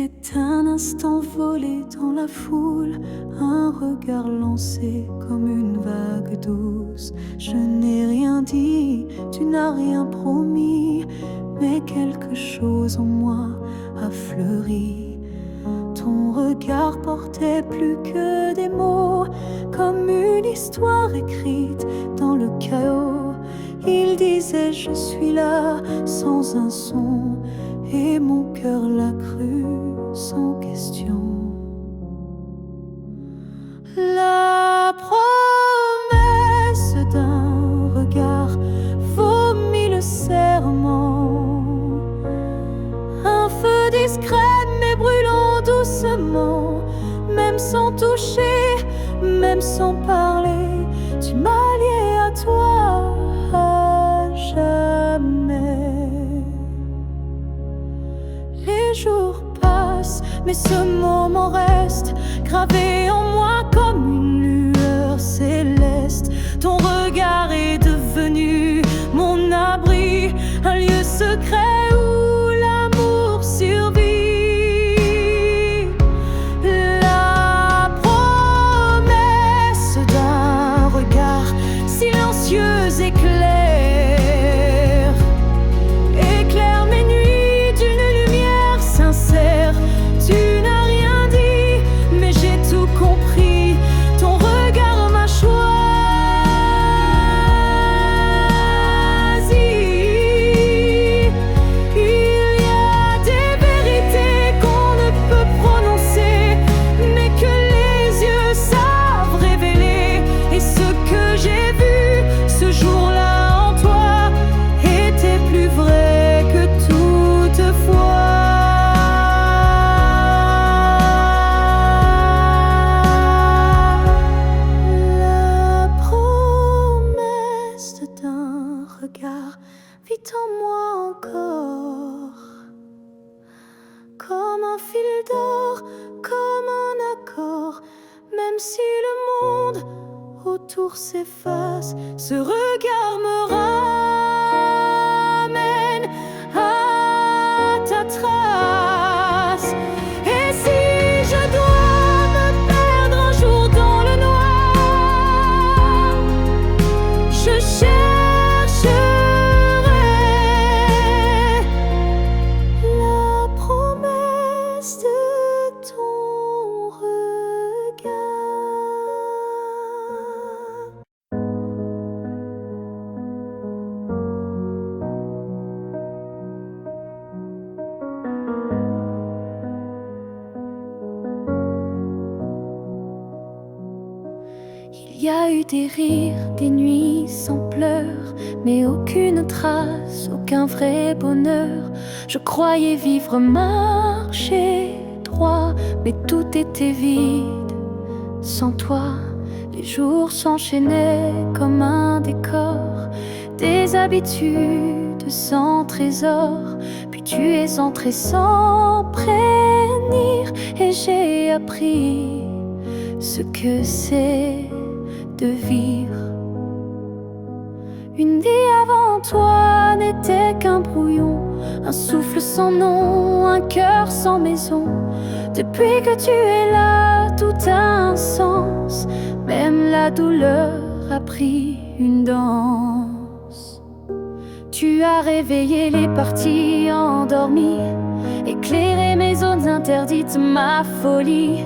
C'était un instant volé dans la foule, un regard lancé comme une vague douce. Je n'ai rien dit, tu n'as rien promis, mais quelque chose en moi a fleuri. Ton regard portait plus que des mots, comme une histoire écrite dans le chaos. Il disait je suis là sans un son, et mon cœur l'a cru sans question. La promesse d'un regard vaut mille serments. Un feu discret mais brûlant doucement, même sans toucher, même sans parler, tu m'as lié à toi à jamais. Les jours passent, mais ce moment reste gravé en moi comme une lueur céleste. Ton regard est devenu mon abri, un lieu secret où l'amour survit. La promesse d'un regard silencieux éclaire mes nuits d'une lumière sincère. Tu n'as rien dit, mais j'ai tout compris. Ton regard m'a choisi. Il y a des vérités qu'on ne peut prononcer, mais que les yeux savent révéler. Et ce que j'ai vu ce jour-là en toi était plus vrai que toutefois. La promesse d'un regard vit en moi encore, comme un fil d'or, comme un accord. Même si le monde autour s'efface, ce regard me ramène à ta trace. Et si je dois me perdre un jour dans le noir, je chercherai la promesse de ton regard. Il y a eu des rires, des nuits sans pleurs, mais aucune trace, aucun vrai bonheur. Je croyais vivre, marcher droit, mais tout était vide. Sans toi, les jours s'enchaînaient comme un décor, des habitudes sans trésor. Puis tu es entré sans prévenir, et j'ai appris ce que c'est de vivre. Une vie avant toi n'était qu'un brouillon, un souffle sans nom, un cœur sans maison. Depuis que tu es là, tout a un sens, même la douleur a pris une danse. Tu as réveillé les parties endormies, éclairé mes zones interdites, ma folie.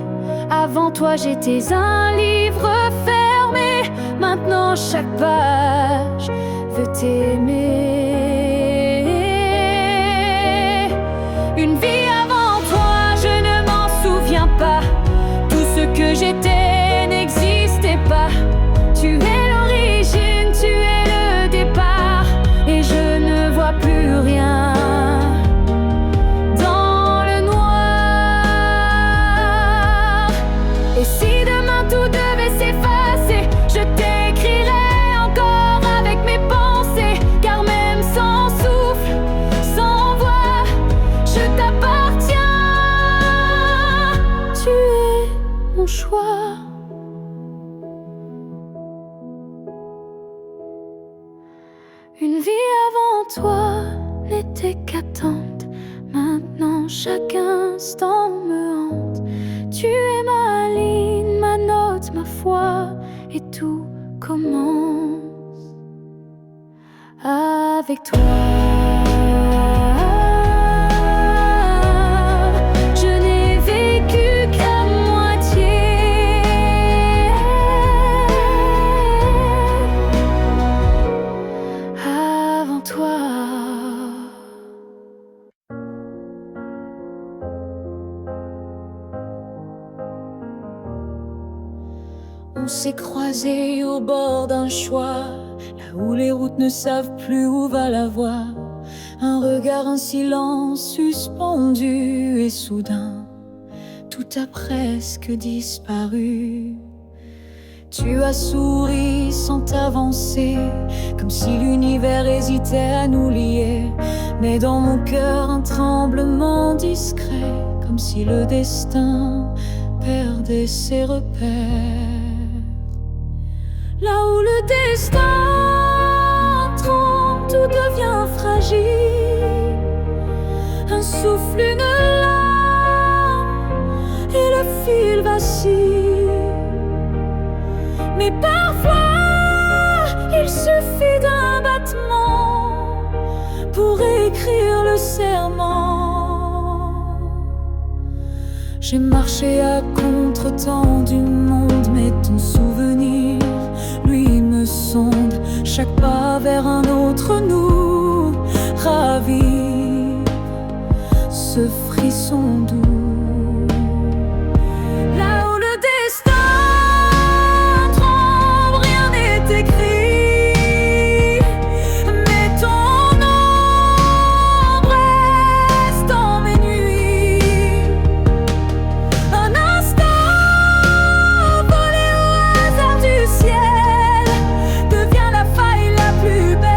Avant toi j'étais un livre fermé, maintenant chaque page veut t'aimer. Une vie avant toi, je ne m'en souviens pas. Tout ce que j'étais n'existait pas. Tu es l'origine, tu es le départ, et je ne vois plus rien. Et si demain tout devait s'effacer, je t'écrirai encore avec mes pensées. Car même sans souffle, sans voix, je t'appartiens. Tu es mon choix. Une vie avant toi n'était qu'attente, maintenant chaque instant me hante. Tu es ma ligne, ma note, ma foi, et tout commence avec toi. Je n'ai vécu qu'à moitié. Avant toi. On s'est croisés au bord d'un choix, là où les routes ne savent plus où va la voie. Un regard, un silence suspendu, et soudain, tout a presque disparu. Tu as souri sans t'avancer, comme si l'univers hésitait à nous lier. Mais dans mon cœur, un tremblement discret, comme si le destin perdait ses repères. Là où le destin tremble, tout devient fragile. Un souffle, une larme, et le fil vacille. Mais parfois, il suffit d'un battement pour écrire le serment. J'ai marché à contre-temps du monde, mais ton souvenir, lui, me sonde. Chaque pas vers un autre nous ravive ce frisson doux. Là où le destin tremble, rien n'est écrit, mais ton ombre reste dans mes nuits. Un instant volé au hasard du ciel devient la faille la plus belle.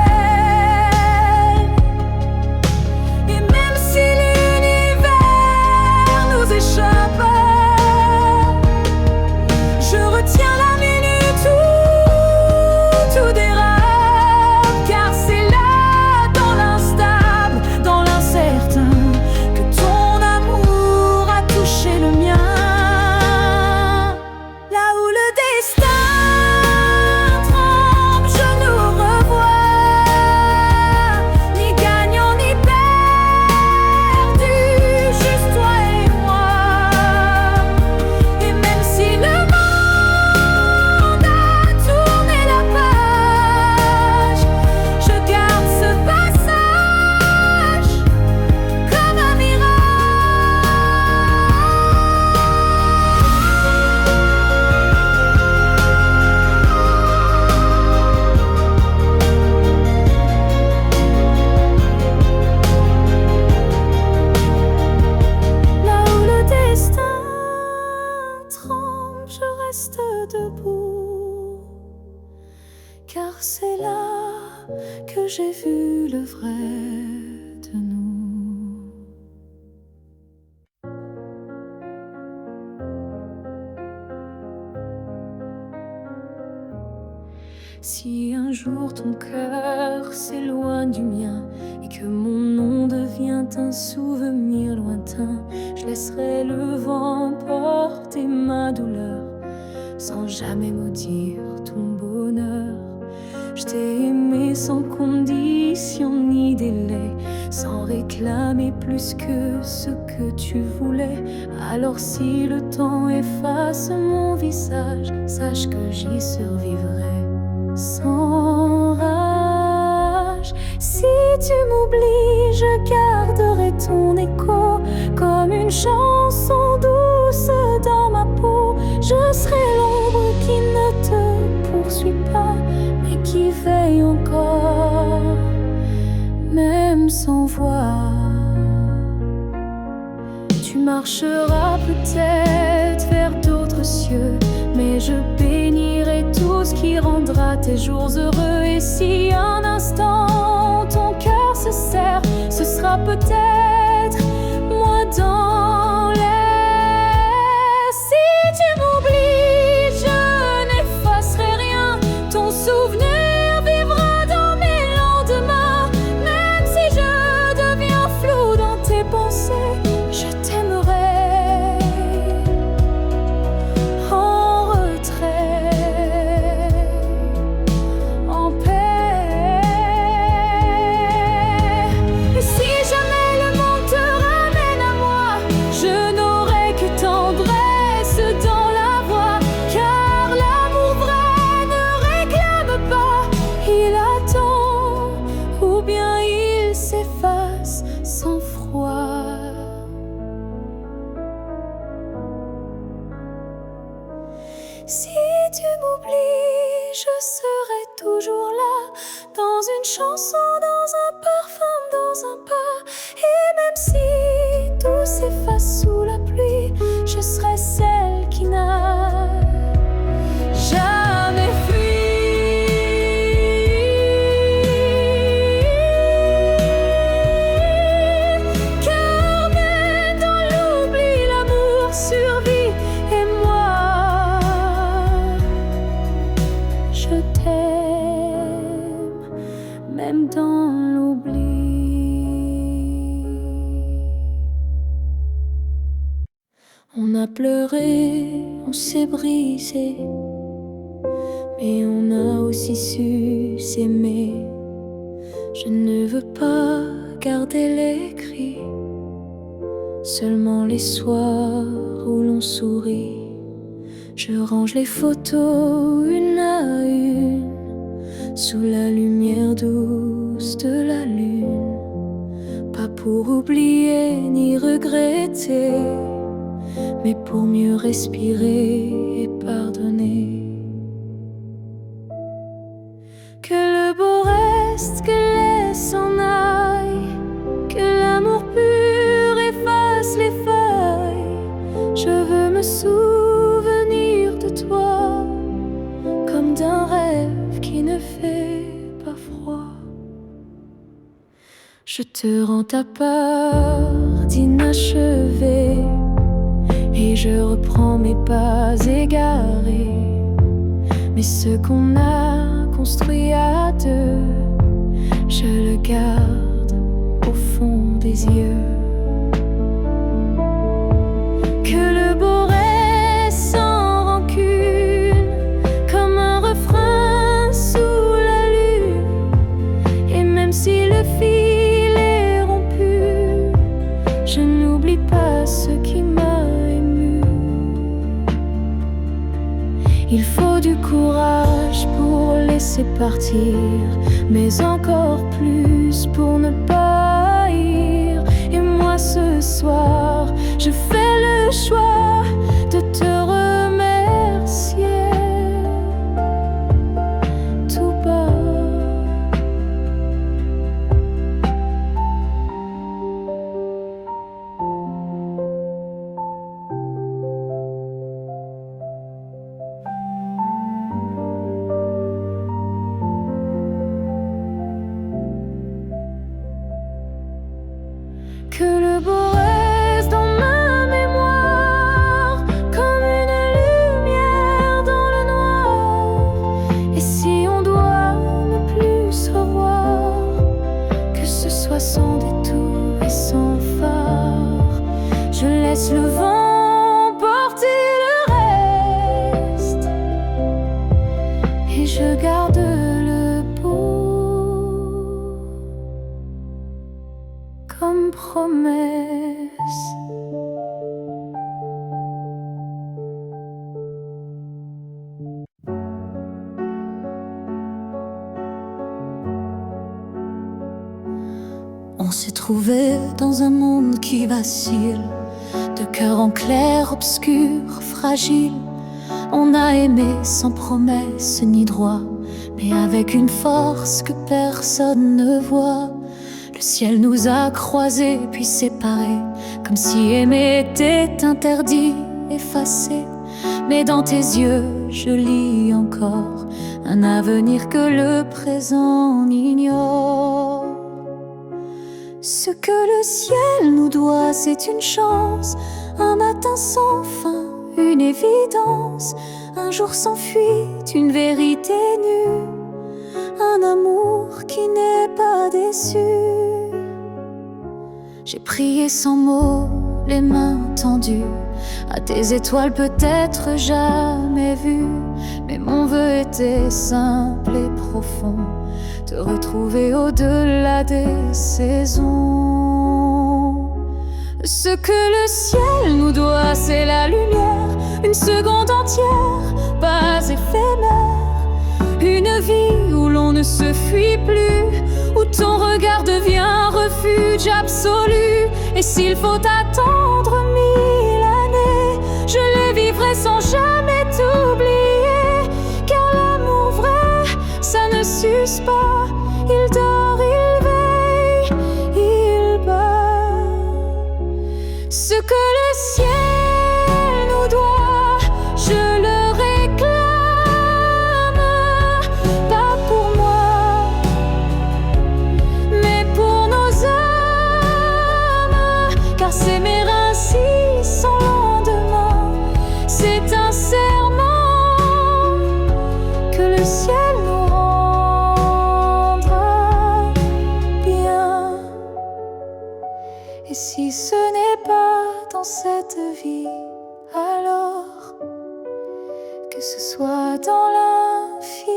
Et même si l'univers nous échappe, je retiens la minute où tout dérape. Car c'est là, dans l'instable, dans l'incertain, que ton amour a touché le mien. Là où le destin tremble, je nous revois, ni gagnant ni perdu, juste toi et moi. Et même si le monde a tourné la page, je garde ce passage comme un Là où le destin tremble, je reste debout, car c'est là que j'ai vu le vrai de nous. Si un jour ton cœur s'éloigne du mien et que mon nom devient un souvenir lointain, je laisserai le vent porter ma douleur sans jamais maudire ton bonheur. Je t'ai aimé sans condition ni délai, sans réclamer plus que ce que tu voulais. Alors si le temps efface mon visage, sache que j'y survivrai sans rage. Si tu m'oublies, je garderai ton écho comme une chanson douce dans ma peau. Je serai l'ombre qui ne te poursuit pas, mais qui veille encore, même sans voix. Tu marcheras peut-être vers d'autres cieux, mais je bénirai tout ce qui rendra tes jours heureux. Et si un instant ton cœur se serre, ce sera peut-être moi dans l'air. Si tu m'oublies, je n'effacerai rien. Ton souvenir vivra dans mes lendemains. Même si je deviens flou dans tes pensées, je toujours là, dans une chanson, dans un parfum, dans un pas. Et même si tout s'efface sous la pluie, je serai celle qui n'a jamais fui. Car même dans l'oubli, l'amour survit. Et moi, je t'aime, même dans l'oubli. On a pleuré, on s'est brisé, mais on a aussi su s'aimer. Je ne veux pas garder les cris, seulement les soirs où l'on sourit. Je range les photos une à une, sous la lumière douce de la lune. Pas pour oublier ni regretter, mais pour mieux respirer et pardonner. Que le beau reste, que les s'en aille, que l'amour pur efface les failles. Je veux me souvenir de toi, comme d'un rêve qui ne fait pas froid. Je te rends ta part d'inachevé, et je reprends mes pas égarés. Mais ce qu'on a construit à deux, je le garde au fond des yeux. Que le beau reste sans rancune, comme un refrain sous la lune. Et même si le fil est rompu, je n'oublie pas ce qui m'a. Il faut du courage pour laisser partir, mais encore plus pour ne pas haïr. Et moi ce soir, je fais le choix de te remercier tout bas. Que le beau reste dans ma mémoire, comme une lumière dans le noir. Et si on doit ne plus se revoir, que ce soit sans détour et sans phare. Je laisse le vent porter le reste, et je garde le beau comme promesse. On s'est trouvé dans un monde qui vacille, de cœur en clair, obscur, fragile. On a aimé sans promesse ni droit, mais avec une force que personne ne voit. Le ciel nous a croisés puis séparés, comme si aimer était interdit, effacé. Mais dans tes yeux, je lis encore un avenir que le présent ignore. Ce que le ciel nous doit, c'est une chance, un matin sans fin, une évidence, un jour sans fuite, une vérité nue, un amour qui n'est pas déçu. J'ai prié sans mots, les mains tendues à tes étoiles peut-être jamais vues. Mais mon vœu était simple et profond, te retrouver au-delà des saisons. Ce que le ciel nous doit, c'est la lumière, une seconde entière, pas éphémère. Une vie où l'on ne se fuit plus, où ton regard devient un refuge absolu. Et s'il faut attendre 1000 années, je les vivrai sans jamais t'oublier. Car l'amour vrai, ça ne suffit suspens. Il dort, il veille, il bat. Ce que le ciel nous doit, je le réclame. Pas pour moi, mais pour nos âmes. Car s'aimer ainsi sans lendemain, c'est un serment que le ciel nous rendra bien. Et si ce n'est pas dans cette vie, alors que ce soit dans l'infini.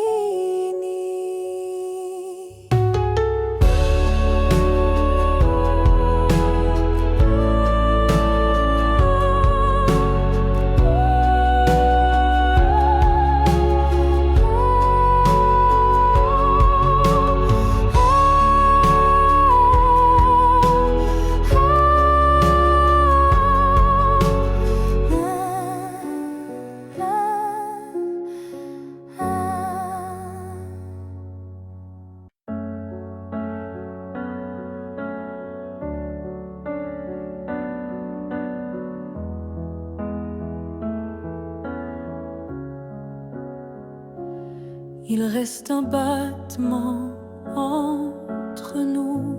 Il reste un battement entre nous,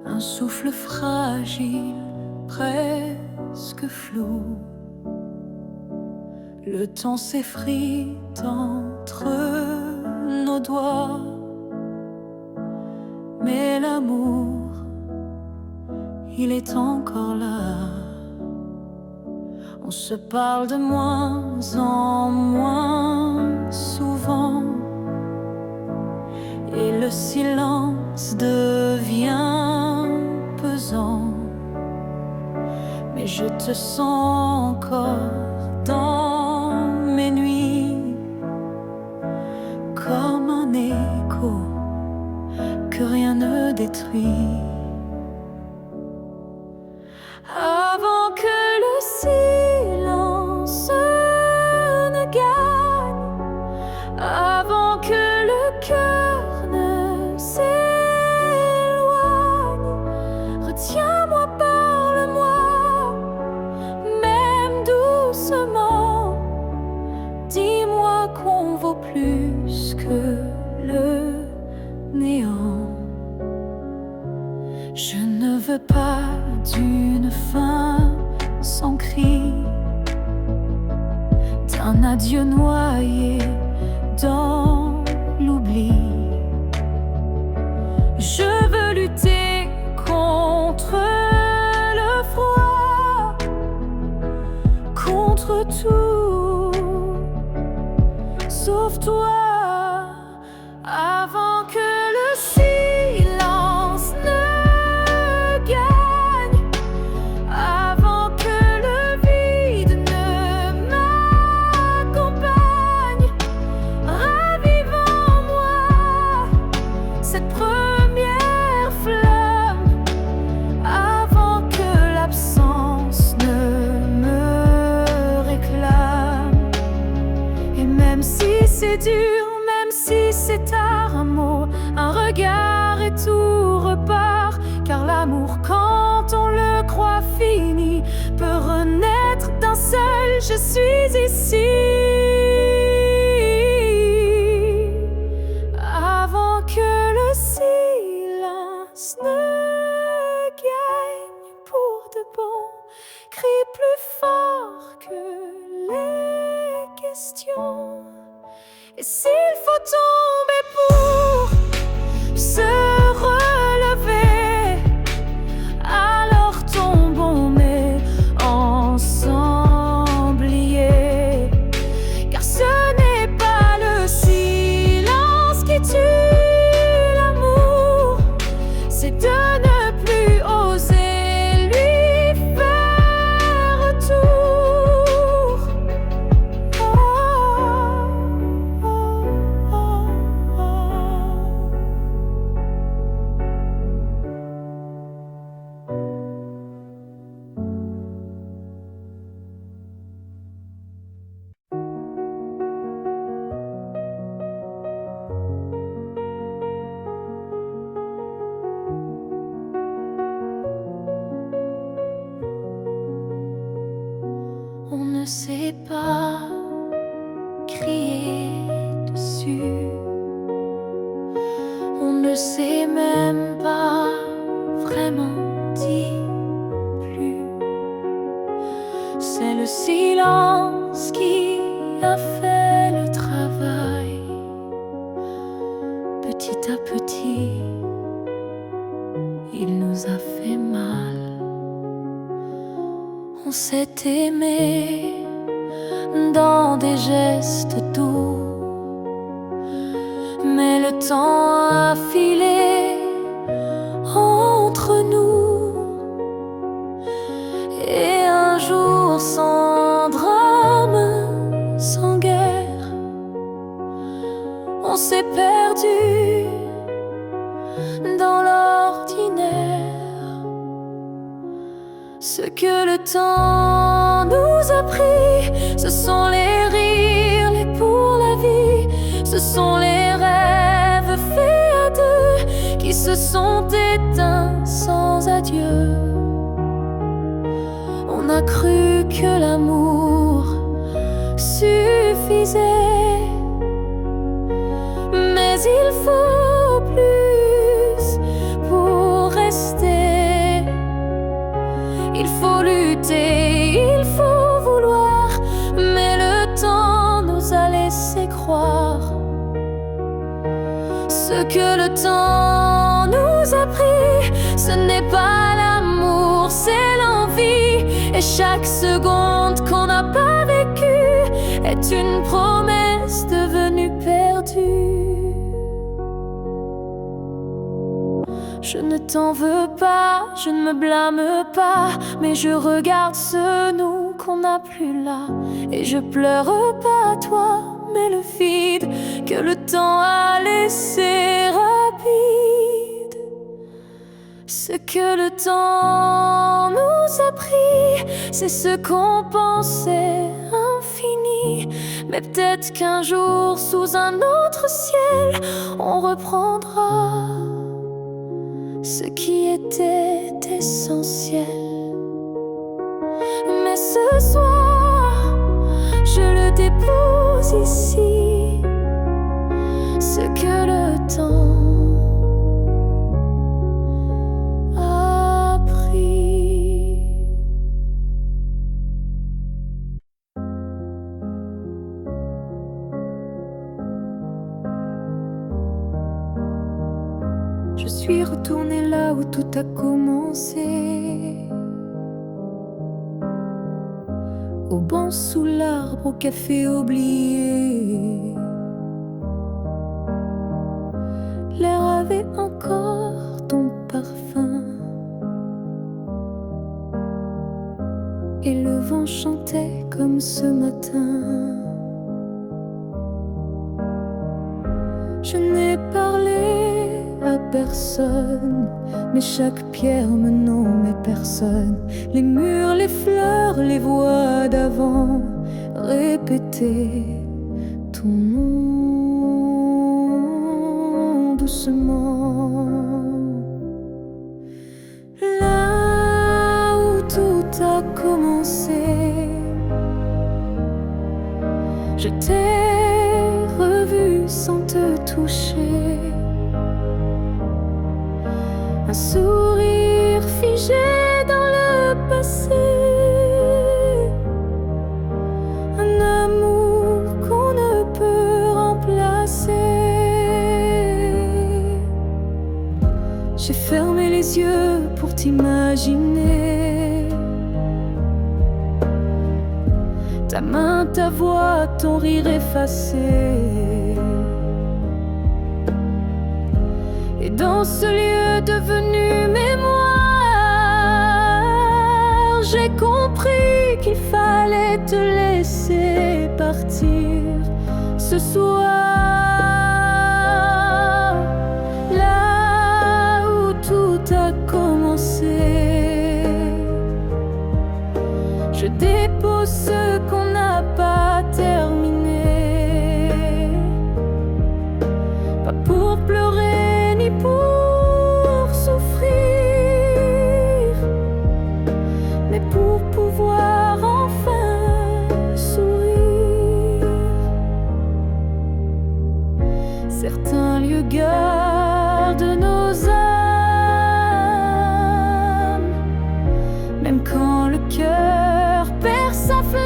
un souffle fragile, presque flou. Le temps s'effrite entre nos doigts, mais l'amour, il est encore là. On se parle de moins en moins souvent, et le silence devient pesant. Mais je te sens encore dans mes nuits, comme un écho que rien ne détruit. Avant que le silence ne gagne, avant que le cœur ne s'éloigne, retiens-moi, parle-moi, même doucement. Dis-moi qu'on vaut plus que le néant. Je ne veux pas d'une fin sans cri, d'un adieu noyé dans l'oubli. Je veux lutter contre le froid, contre tout, sauf toi. Avant que le silence ne gagne, avant que le vide ne m'accompagne, ravive en moi cette première flamme, avant que l'absence ne me réclame. Et même si c'est dur, même si c'est tard, un mot, un regard et tout repart. Car l'amour, quand on le croit fini, peut renaître d'un seul je suis ici. Avant que le silence ne gagne pour de bon, crie plus fort que les questions. Et s'il faut tomber pour se relever, alors tombons, mais ensemble liés. sait pas crier dessus. On ne sait même pas vraiment dire plus. C'est le silence qui a fait le travail. Petit à petit, il nous a fait mal. On s'est aimé dans des gestes doux, mais le temps a filé entre nous. Et un jour sans drame, sans guerre, on s'est perdu dans l'ordinaire. Ce que le temps nous a pris, ce sont les rires, les pour la vie. Ce sont les rêves faits à deux qui se sont éteints sans adieu. On a cru que l'amour suffisait, mais il faut plus pour rester. Il faut lutter, il faut vouloir, mais le temps nous a laissé croire. Ce que le temps nous a pris, ce n'est pas l'amour, c'est l'envie. Et chaque seconde qu'on n'a pas vécue est une promesse devenue perdue. Je ne t'en veux pas, je ne me blâme pas, mais je regarde ce nous qu'on n'a plus là. Et je pleure pas à toi, mais le vide que le temps a laissé rapide. Ce que le temps nous a pris, c'est ce qu'on pensait infini. Mais peut-être qu'un jour, sous un autre ciel, on reprendra ce qui était essentiel. Mais ce soir, je le dépose ici, ce que le temps a pris. Je suis retournée là où tout a commencé, au banc sous l'arbre, au café oublié. L'air avait encore ton parfum, et le vent chantait comme ce matin. Je n'ai parlé à personne, mais chaque pierre me nommait personne. Les murs, les fleurs, les voix d'avant répétaient ton nom doucement. Là où tout a commencé, je t'ai revu sans te toucher. Un sourire figé dans le passé, un amour qu'on ne peut remplacer. J'ai fermé les yeux pour t'imaginer, ta main, ta voix, ton rire effacé. Et dans ce lieu devenu mémoire, j'ai compris qu'il fallait te laisser partir ce soir. Là où tout a commencé, je dépose ce qu'on n'a pas terminé. Pas pour pleurer ni pour souffrir, mais pour pouvoir enfin sourire. Certains lieux gardent nos âmes, même quand le cœur perd sa flamme.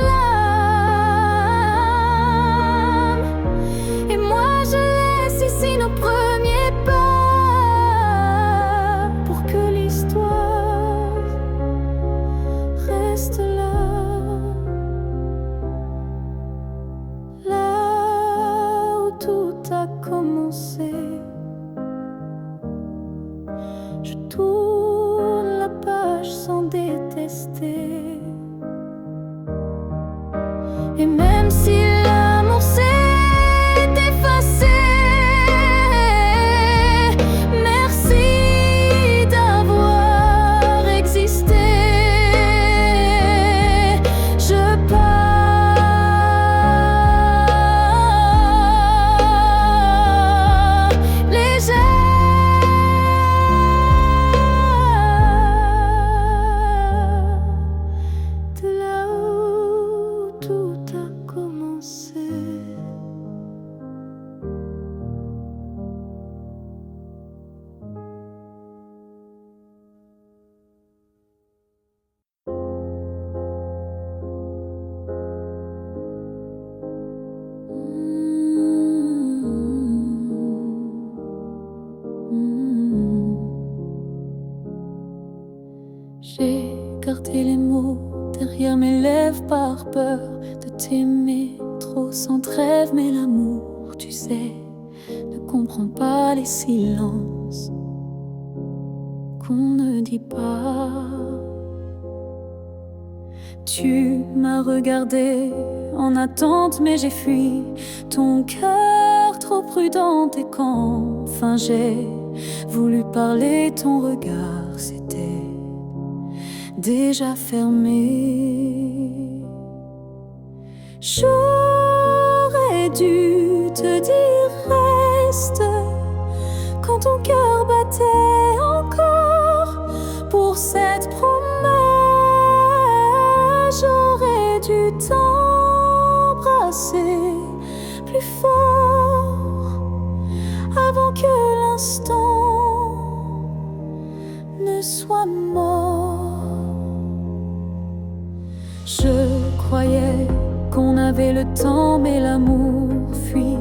Et moi je laisse ici nos premiers pas, pour que l'histoire reste là. Là où tout a commencé, je tourne la page sans détester. Et même si l'amour s'est effacé, merci d'avoir existé. Je pars légère de là où tout a commencé. J'ai gardé les mots derrière mes lèvres par peur de t'aimer trop sans trêve. Mais l'amour, tu sais, ne comprend pas les silences qu'on ne dit pas. Tu m'as regardé en attente, mais j'ai fui, ton cœur trop prudent. Et quand enfin j'ai voulu parler, ton regard s'était déjà fermé. J'aurais dû te dire reste quand ton cœur battait encore pour cette promesse. J'aurais dû t'embrasser plus fort avant que l'instant ne soit mort. Je croyais qu'on avait le temps, mais l'amour fuit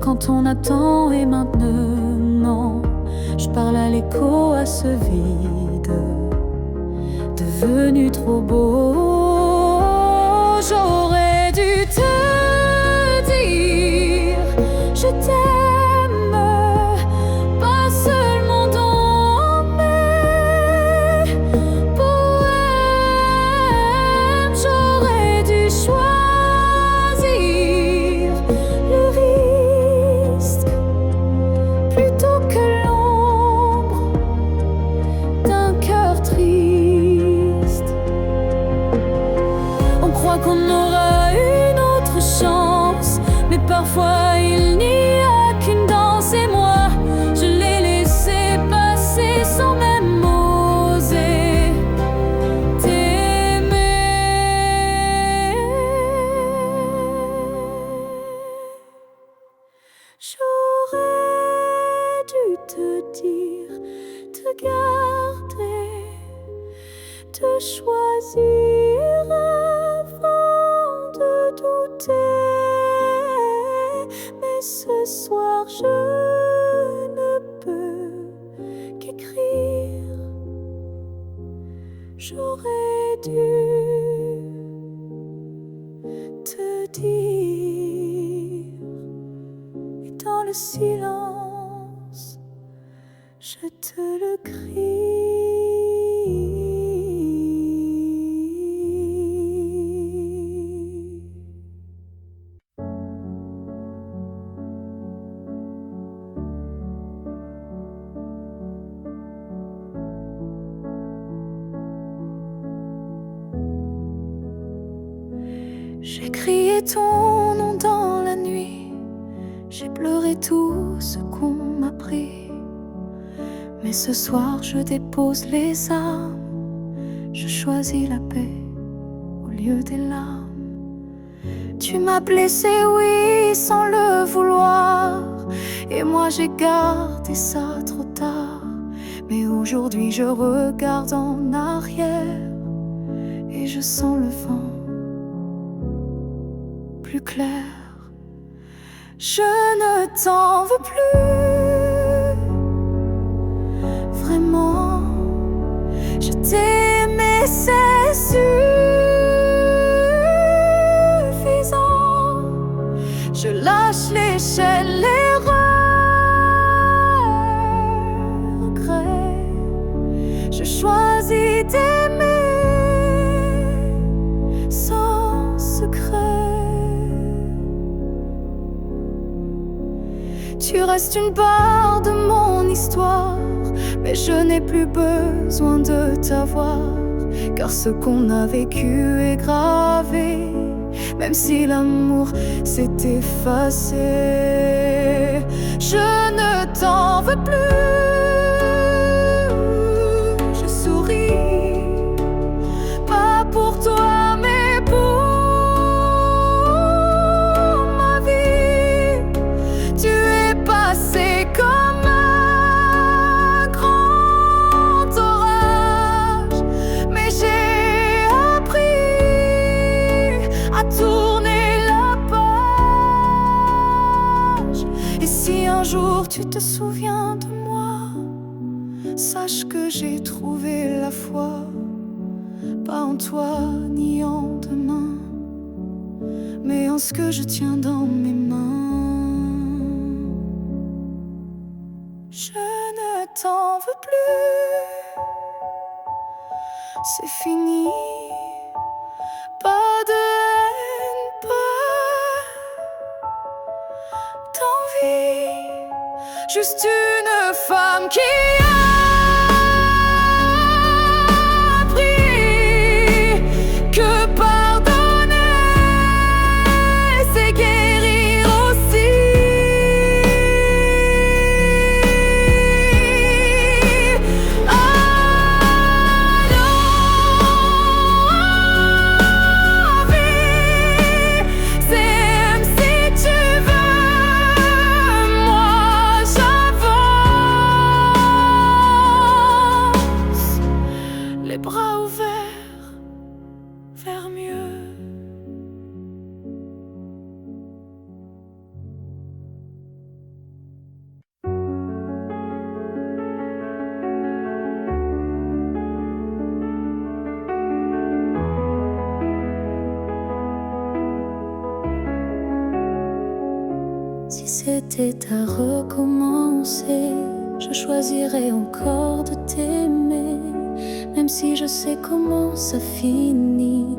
quand on attend. Et maintenant, je parle à l'écho, à ce vide devenu trop beau. J'aurais dû te dire je t'aime, pas seulement dans mes poèmes. J'aurais dû choisir le risque plutôt que l'ombre d'un cœur triste. On croit qu'on aura une autre chance, mais parfois il n'y a qu'une danse. Et moi, je l'ai laissé passer sans même oser t'aimer. J'aurais dû te dire, te garder, te choisir avant de douter. Mais ce soir je ne peux qu'écrire. J'aurais dû te dire, et dans le silence je te le crie. J'ai crié ton nom dans la nuit, j'ai pleuré tout ce qu'on m'a pris. Mais ce soir je dépose les armes, je choisis la paix au lieu des larmes. Tu m'as blessé, oui, sans le vouloir. Et moi j'ai gardé ça trop tard. Mais aujourd'hui je regarde en arrière et je sens le vent plus clair. Je ne t'en veux plus, vraiment. Je t'ai aimé, c'est suffisant. Je lâche l'échelle, les regrets. Je choisis d'aimer sans secret. Tu restes une part de mon histoire, mais je n'ai plus besoin de t'avoir, car ce qu'on a vécu est gravé, même si l'amour s'est effacé. Je ne t'en veux plus. Je souris, pas pour toi, mais pour ma vie. Tu es passé comme un grand orage, mais j'ai appris à tourner la page. Et si un jour tu te souviens de moi, sache que j'ai trouvé la foi, pas en toi ni en demain, mais en ce que je tiens dans mes mains. Je ne t'en veux plus, c'est fini. Pas de haine, pas d'envie, juste une femme qui a appris que pardonner, c'est guérir aussi. Les bras ouverts vers mieux. Si c'était à recommencer, je choisirais encore de t'aimer. Même si je sais comment ça finit,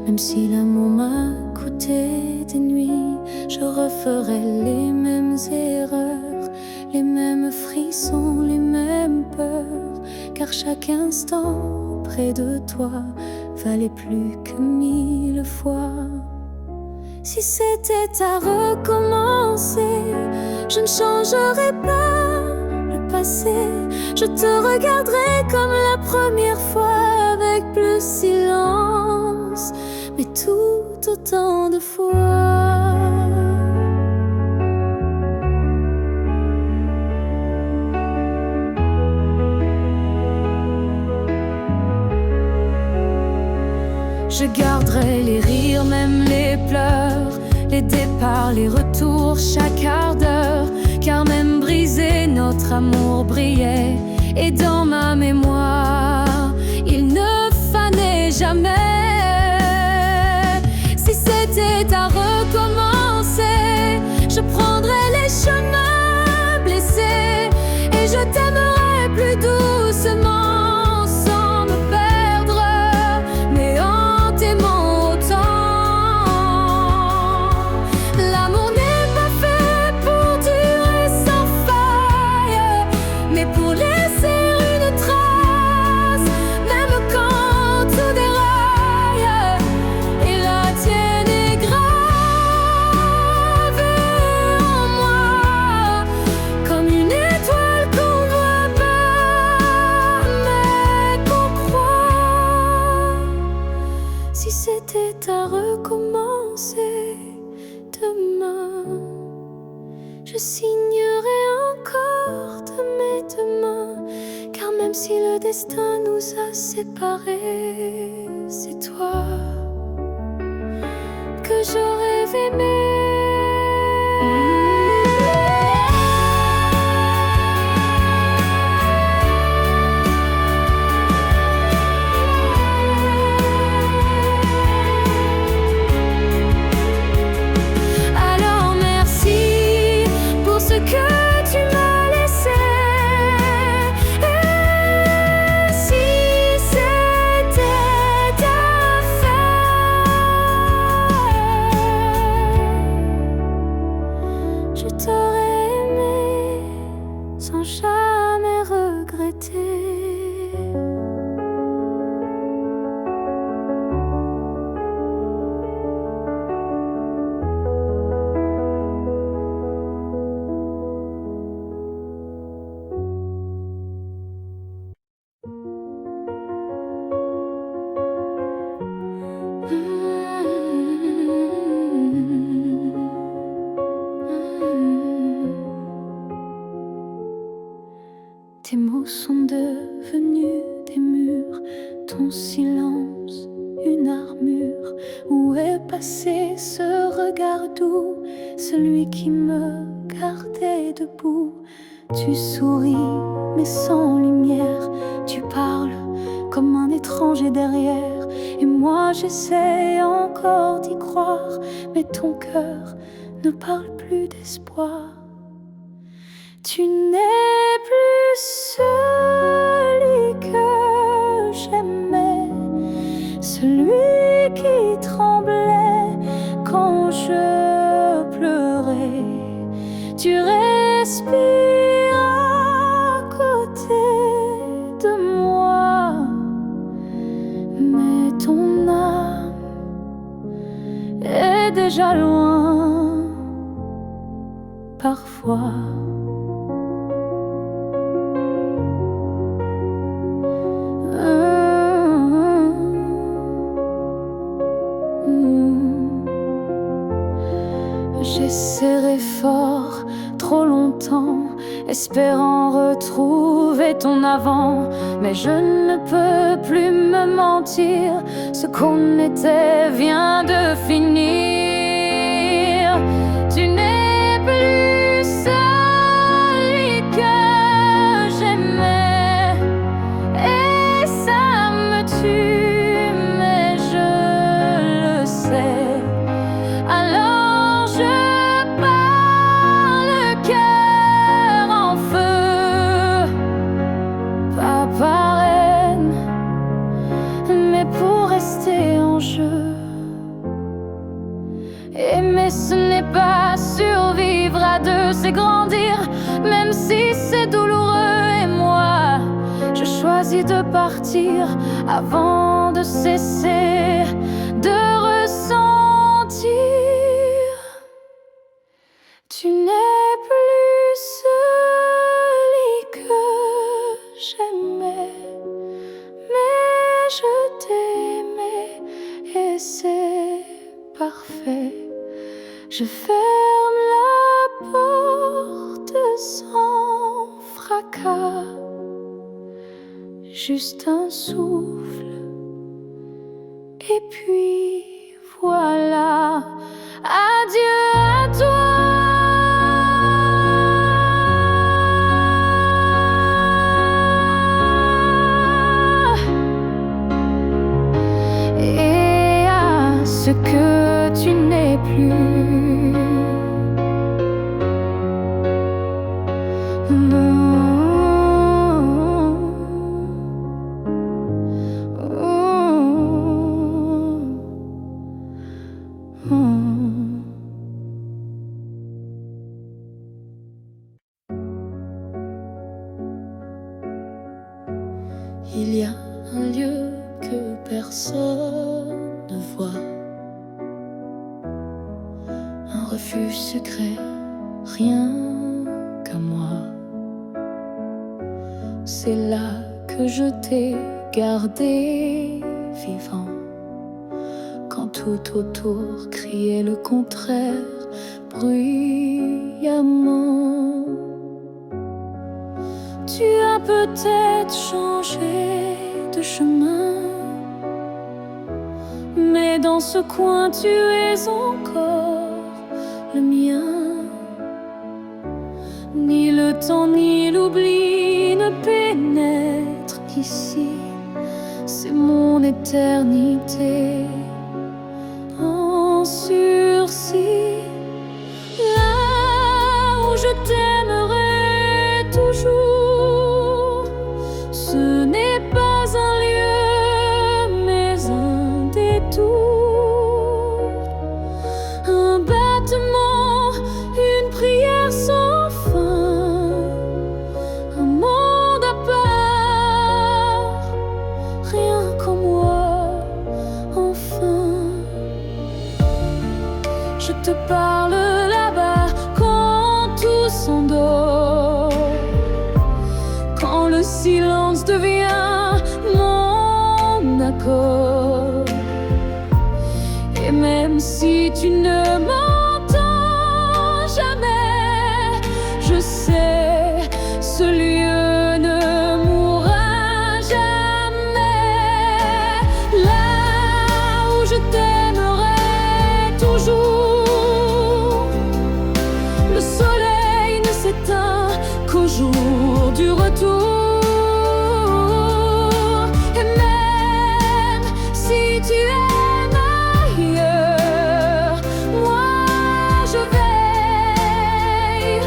même si l'amour m'a coûté des nuits, je referai les mêmes erreurs, les mêmes frissons, les mêmes peurs, car chaque instant près de toi valait plus que 1000 fois. Si c'était à recommencer, je ne changerais pas le passé. Je te regarderai comme la première fois, avec plus silence, mais tout autant de fois. Je garderai les rires, même les pleurs, les départs, les retours, chaque quart d'heure, car même brisé, notre amour brillait. Et dans ma mémoire, il ne fanait jamais. Si c'était à recommencer, je prendrais les chemins blessés, et je t'aimerais plus doucement, sans me perdre, mais en t'aimant autant. L'amour n'est pas fait pour durer sans faille, mais pour laisser une trace, même quand tout déraille. Et la tienne est grave. si le destin nous a séparés, c'est toi que je rêve aimer. Alors merci pour ce que tu m'as laissé. Et si c'était à faire, je t'aurais aimé sans jamais regretter. Tes mots sont devenus des murs, ton silence une armure. Où est passé ce regard doux, celui qui me gardait debout? Tu souris mais sans lumière, tu parles comme un étranger derrière. Et moi j'essaie encore d'y croire, mais ton cœur ne parle plus d'espoir. Tu n'es plus celui que j'aimais, celui qui tremblait quand je pleurais. Tu respires à côté de moi, mais ton âme est déjà loin parfois. J'ai serré fort trop longtemps, espérant retrouver ton avant. Mais je ne peux plus me mentir, ce qu'on était vient de finir. Tu n'es plus celui que j'aimais, et ça me tue, mais je le sais. Alors je en jeu. Aimer ce n'est pas survivre à deux, c'est grandir, même si c'est douloureux. Et moi, je choisis de partir avant de cesser de ressentir. Tu n'es plus celui que j'aimais, mais je t'aimais et c'est parfait. Je ferme la porte sans fracas, juste un souffle et puis voilà. Adieu à toi. Ce que tu n'es plus. Il y a un lieu que personne ne voit, un refuge secret, rien qu'à moi. C'est là que je t'ai gardé vivant, quand tout autour criait le contraire bruyamment. Tu as peut-être changé de chemin, mais dans ce coin tu es encore le mien. Ni le temps ni l'oubli ne pénètrent ici, c'est mon éternité en sursis. Là où je t'aimerai toujours, ce n'est pas un lieu mais un détour, un battement, une prière sans fin, un monde à part, rien qu'en moi, enfin. Je te parle là-bas quand tout s'endort, quand le silence devient mon accord. Et même si tu ne m'entends jamais, je sais, ce lieu ne mourra jamais. Là où je t'aimerai toujours, le soleil ne s'éteint qu'au jour du retour. Et même si tu aimes ailleurs, moi je veille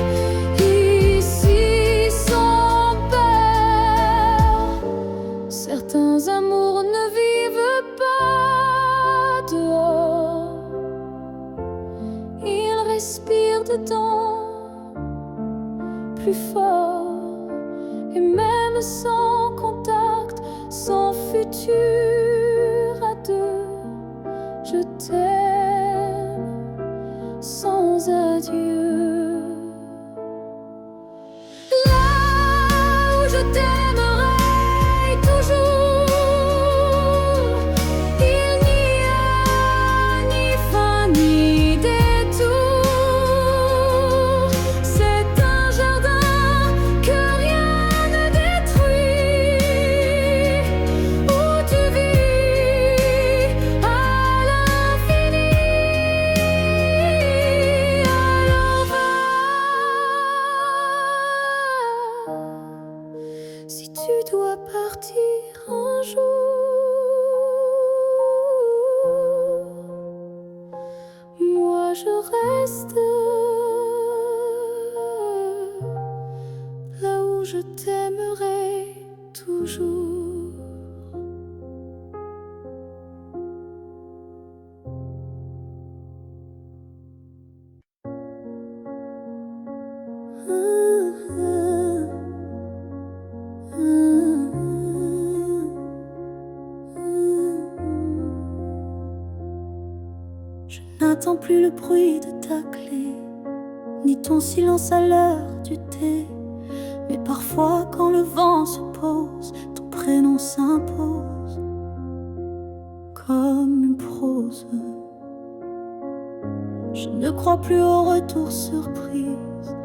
ici sans peur. Certains amours ne vivent pas dehors, ils respirent dedans plus fort. Et même sans contact, sans futur à deux, je t'aime sans adieu. Là où je t'aimerai toujours, il n'y a ni fin ni détour. C'est un jardin que rien ne détruit, où tu vis à l'infini, alors va. Si tu dois partir un jour, moi je reste là où je t'aimerai toujours. Je n'attends plus le bruit de ta clé, ni ton silence à l'heure du thé. Mais parfois quand le vent se pose, ton prénom s'impose comme une prose. Je ne crois plus au retour surprise,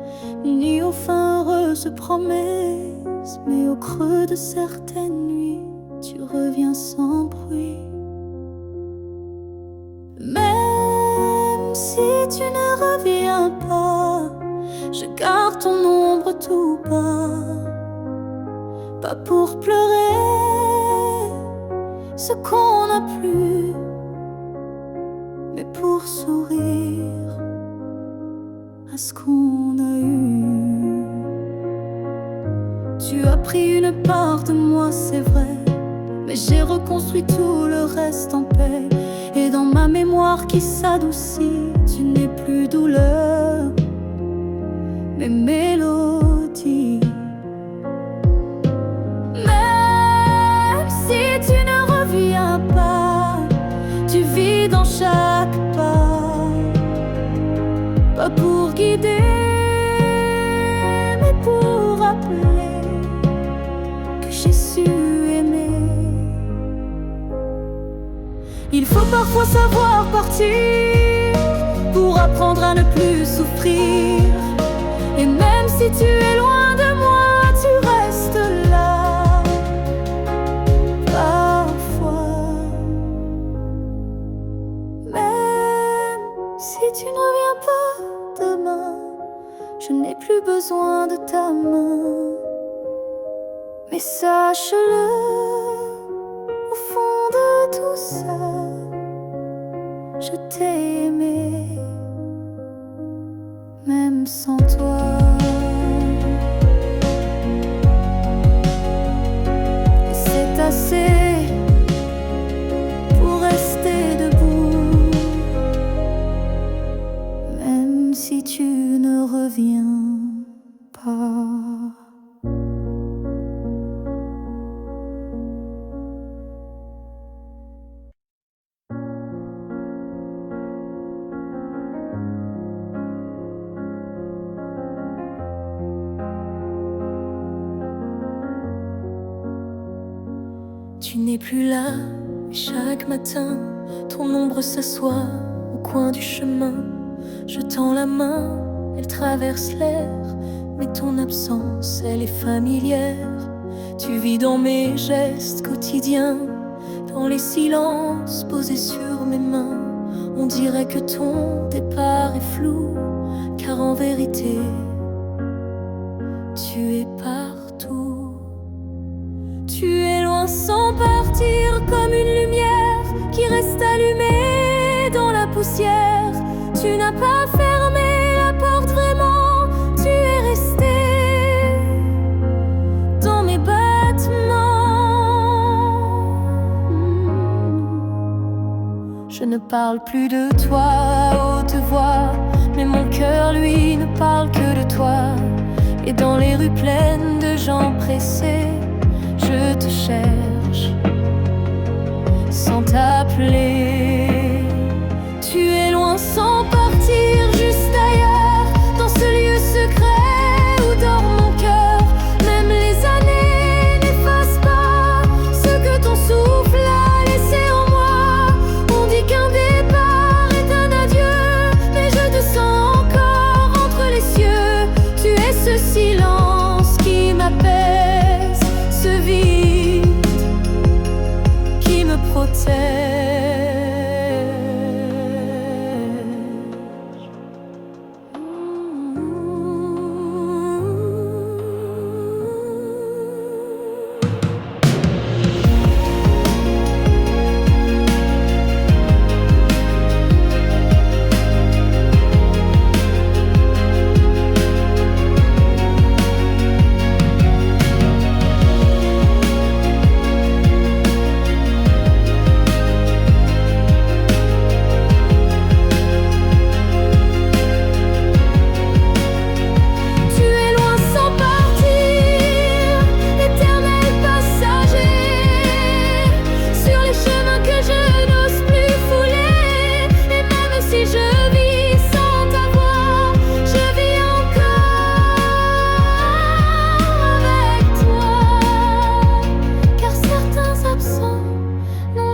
ni aux fins heureuses promesses. Mais au creux de certaines nuits, tu reviens sans bruit. Même si tu ne reviens pas, je garde ton ombre tout bas. Pas pour pleurer ce qu'on n'a plus, mais pour sourire à ce qu'on a eu. Tu as pris une part de moi, c'est vrai, mais j'ai reconstruit tout le reste en paix. Et dans ma mémoire qui s'adoucit, tu n'es plus douleur, mais mélodie. Même si tu ne reviens pas, tu vis dans chaque pas. Pas pour guider, mais pour rappeler que j'ai su aimer. Il faut parfois savoir partir pour apprendre à ne plus souffrir. Et même si tu es loin de moi, tu restes besoin de ta main. Mais sache-le, au fond de tout ça, je t'ai aimé, même sans toi. Et c'est assez pour rester debout, même si tu ne reviens pas. Tu n'es plus là, mais chaque matin, ton ombre s'assoit au coin du chemin. Je tends la main, elle traverse l'air, mais ton absence, elle est familière. Tu vis dans mes gestes quotidiens, dans les silences posés sur mes mains. On dirait que ton départ est flou, car en vérité, tu es partout. Tu es loin sans partir, comme une lumière qui reste allumée dans la poussière. Tu n'as pas fermé la porte vraiment, tu es resté dans mes battements. Je ne parle plus de toi à haute voix, mais mon cœur lui ne parle que de toi. Et dans les rues pleines de gens pressés, je te cherche sans t'appeler. Tu es loin sans partir, juste ailleurs, dans ce lieu secret où dort mon cœur. Même les années n'effacent pas ce que ton souffle a laissé en moi. On dit qu'un départ est un adieu, mais je te sens encore entre les cieux. Tu es ce silence qui m'apaise, ce vide qui me protège.